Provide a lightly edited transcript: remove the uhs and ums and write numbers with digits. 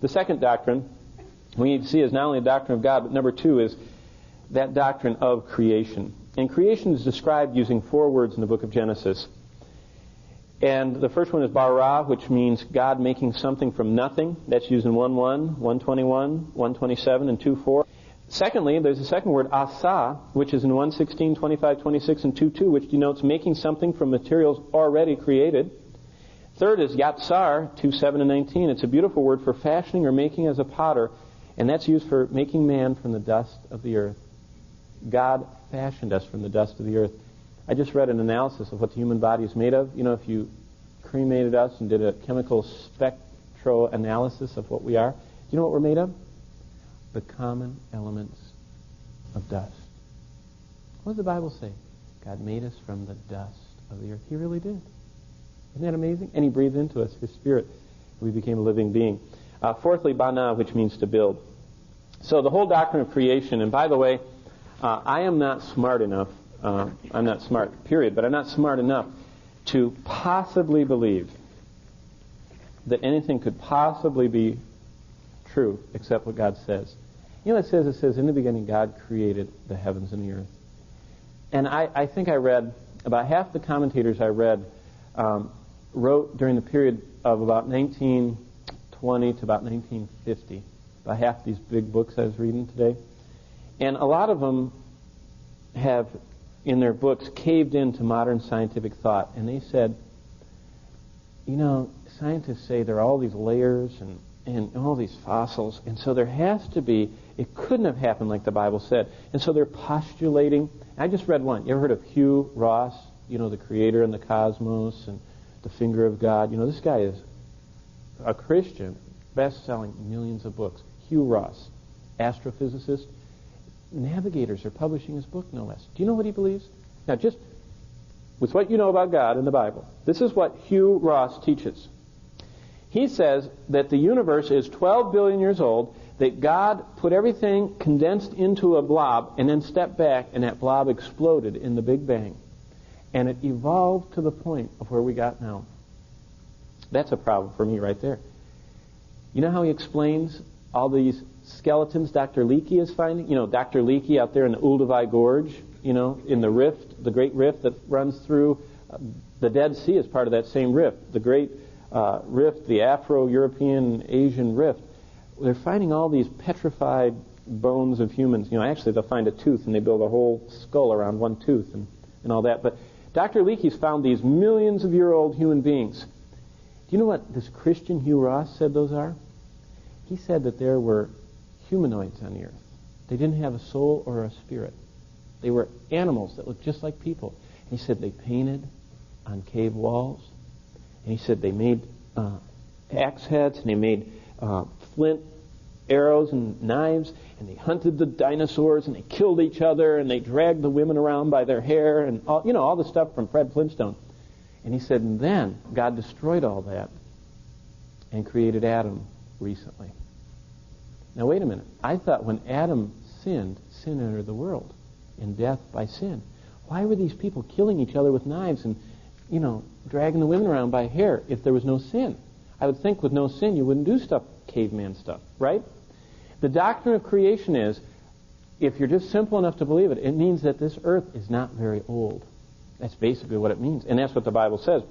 The second doctrine we need to see is not only the doctrine of God, but number 2 is that doctrine of creation. And creation is described using 4 words in the book of Genesis. And the first one is bara, which means God making something from nothing. That's used in 1:1, 1:21, 1:27, and 2:4. Secondly, there's a second word, asa, which is in 1:16, 25:26, and 2:2, which denotes making something from materials already created. Third is yatsar, 2:7 and 19. It's a beautiful word for fashioning or making as a potter, and that's used for making man from the dust of the earth. God fashioned us from the dust of the earth. I just read an analysis of what the human body is made of. You know, if you cremated us and did a chemical spectroanalysis of what we are, do you know what we're made of? The common elements of dust. What does the Bible say? God made us from the dust of the earth. He really did. Isn't that amazing? And He breathed into us His Spirit. We became a living being. Fourthly, bana, which means to build. So the whole doctrine of creation, and by the way, I am not smart enough, I'm not smart, period, but I'm not smart enough to possibly believe that anything could possibly be true except what God says. You know what it says? It says, in the beginning God created the heavens and the earth. And I think I read, about half the commentators I read wrote during the period of about 1920 to about 1950, about half these big books I was reading today. And a lot of them have, in their books, caved into modern scientific thought. And they said, you know, scientists say there are all these layers and all these fossils, and so there has to be, it couldn't have happened like the Bible said. And so they're postulating. I just read one. You ever heard of Hugh Ross? You know, the creator and the cosmos and the finger of God. You know, this guy is a Christian, best-selling, millions of books. Hugh Ross, astrophysicist. Navigators are publishing his book, no less. Do you know what he believes? Now, just with what you know about God and the Bible, this is what Hugh Ross teaches. He says that the universe is 12 billion years old, that God put everything condensed into a blob and then stepped back, and that blob exploded in the Big Bang. And it evolved to the point of where we got now. That's a problem for me right there. You know how he explains all these skeletons Dr. Leakey is finding? You know, Dr. Leakey out there in the Olduvai Gorge, you know, in the rift, the great rift that runs through the Dead Sea is part of that same rift. The great rift, the Afro-European Asian rift. They're finding all these petrified bones of humans. You know, actually they'll find a tooth and they build a whole skull around one tooth and all that. But Dr. Leakey's found these millions of year old human beings. Do you know what this Christian Hugh Ross said those are? He said that there were humanoids on the earth. They didn't have a soul or a spirit. They were animals that looked just like people. And he said they painted on cave walls. And he said they made axe heads, and they made flint arrows and knives, and they hunted the dinosaurs, and they killed each other, and they dragged the women around by their hair, and all, you know, all the stuff from Fred Flintstone. And he said, and then God destroyed all that and created Adam recently. Now wait a minute. I thought when Adam sinned, sin entered the world, and death by sin. Why were these people killing each other with knives and, you know, dragging the women around by hair if there was no sin? I would think with no sin you wouldn't do stuff, caveman stuff, right? The doctrine of creation is, if you're just simple enough to believe it, it means that this earth is not very old. That's basically what it means, and that's what the Bible says.